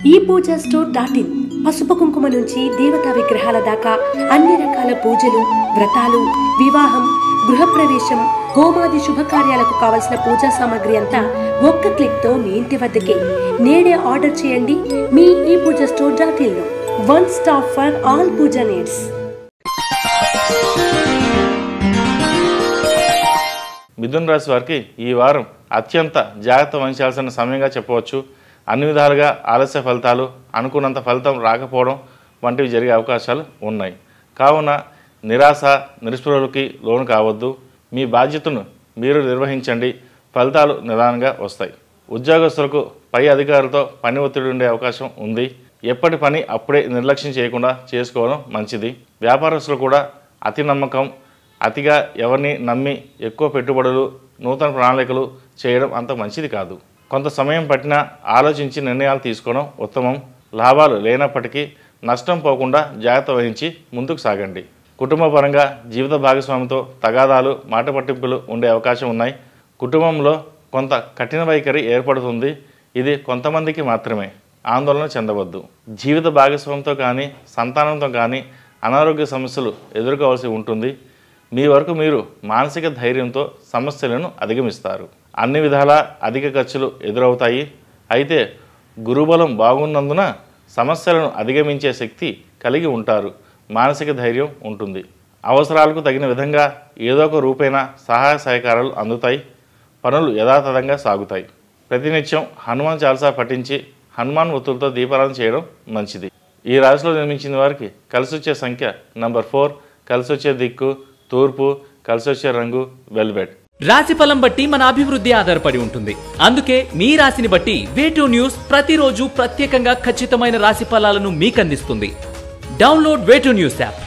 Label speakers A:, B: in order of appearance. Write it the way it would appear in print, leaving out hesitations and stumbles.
A: ePoojaStore.in పసుపు కుంకుమ నుంచి దేవతా విగ్రహాల దాకా అన్ని రకాల పూజలు, వ్రతాలు, వివాహం, గృహప్రవేశం, హోమాది శుభకార్యాలకు కావలసిన పూజా సామాగ్రి అంతా ఒక్క క్లిక్ తో మీ ఇంటి వద్దకే. నేడే ఆర్డర్ చేయండి మీ ePoojaStore.in లో. One stop for all puja needs.
B: మిథున రాశి వారికి ఈ వారం అత్యంత జాగ్రత్త వహించాల్సిన సమయంగా చెప్పవచ్చు. అన్ని విధాలుగా ఆలస్య ఫలితాలు, అనుకున్నంత ఫలితం రాకపోవడం వంటివి జరిగే అవకాశాలు ఉన్నాయి. కావున నిరాశ, నిస్పృహలకి లోను కావద్దు. మీ బాధ్యతను మీరు నిర్వహించండి. ఫలితాలు నిదానంగా వస్తాయి. ఉద్యోగస్తులకు పై అధికారులతో పని ఒత్తిడి ఉండే అవకాశం ఉంది. ఎప్పటి పని అప్పుడే నిర్లక్ష్యం చేయకుండా చేసుకోవడం మంచిది. వ్యాపారస్తులు కూడా అతి నమ్మకం, అతిగా ఎవరిని నమ్మి ఎక్కువ పెట్టుబడులు, నూతన ప్రణాళికలు చేయడం అంత మంచిది కాదు. కొంత సమయం పట్టినా ఆలోచించి నిర్ణయాలు తీసుకోవడం ఉత్తమం. లాభాలు లేనప్పటికీ నష్టం పోకుండా జాగ్రత్త వహించి ముందుకు సాగండి. కుటుంబపరంగా జీవిత భాగస్వామితో తగాదాలు, మాట పట్టింపులు ఉండే అవకాశం ఉన్నాయి. కుటుంబంలో కొంత కఠిన వైఖరి ఏర్పడుతుంది. ఇది కొంతమందికి మాత్రమే. ఆందోళన చెందవద్దు. జీవిత భాగస్వామితో కానీ సంతానంతో కానీ అనారోగ్య సమస్యలు ఎదుర్కోవాల్సి ఉంటుంది. మీ వరకు మీరు మానసిక ధైర్యంతో సమస్యలను అధిగమిస్తారు. అన్ని విధాలా అధిక ఖర్చులు ఎదురవుతాయి. అయితే గురుబలం బాగున్నందున సమస్యలను అధిగమించే శక్తి కలిగి ఉంటారు. మానసిక ధైర్యం ఉంటుంది. అవసరాలకు తగిన విధంగా ఏదో ఒక రూపేణ సహాయ సహకారాలు అందుతాయి. పనులు యథాతథంగా సాగుతాయి. ప్రతినిత్యం హనుమాన్ చాలీసా పఠించి హనుమాన్ ఒత్తులతో దీపారాధన చేయడం మంచిది. ఈ రాశిలో జన్మించిన వారికి కలిసొచ్చే సంఖ్య నంబర్ 4, కలిసొచ్చే దిక్కు తూర్పు, కలిసొచ్చే రంగు వెల్వెట్.
C: రాశి ఫలం బట్టి మన అభివృద్ధి ఆధారపడి ఉంటుంది. అందుకే మీ రాశిని బట్టి వే2 న్యూస్ ప్రతిరోజు ప్రత్యేకంగా ఖచ్చితమైన రాశి ఫలాలను మీకు అందిస్తుంది. Download way two news app.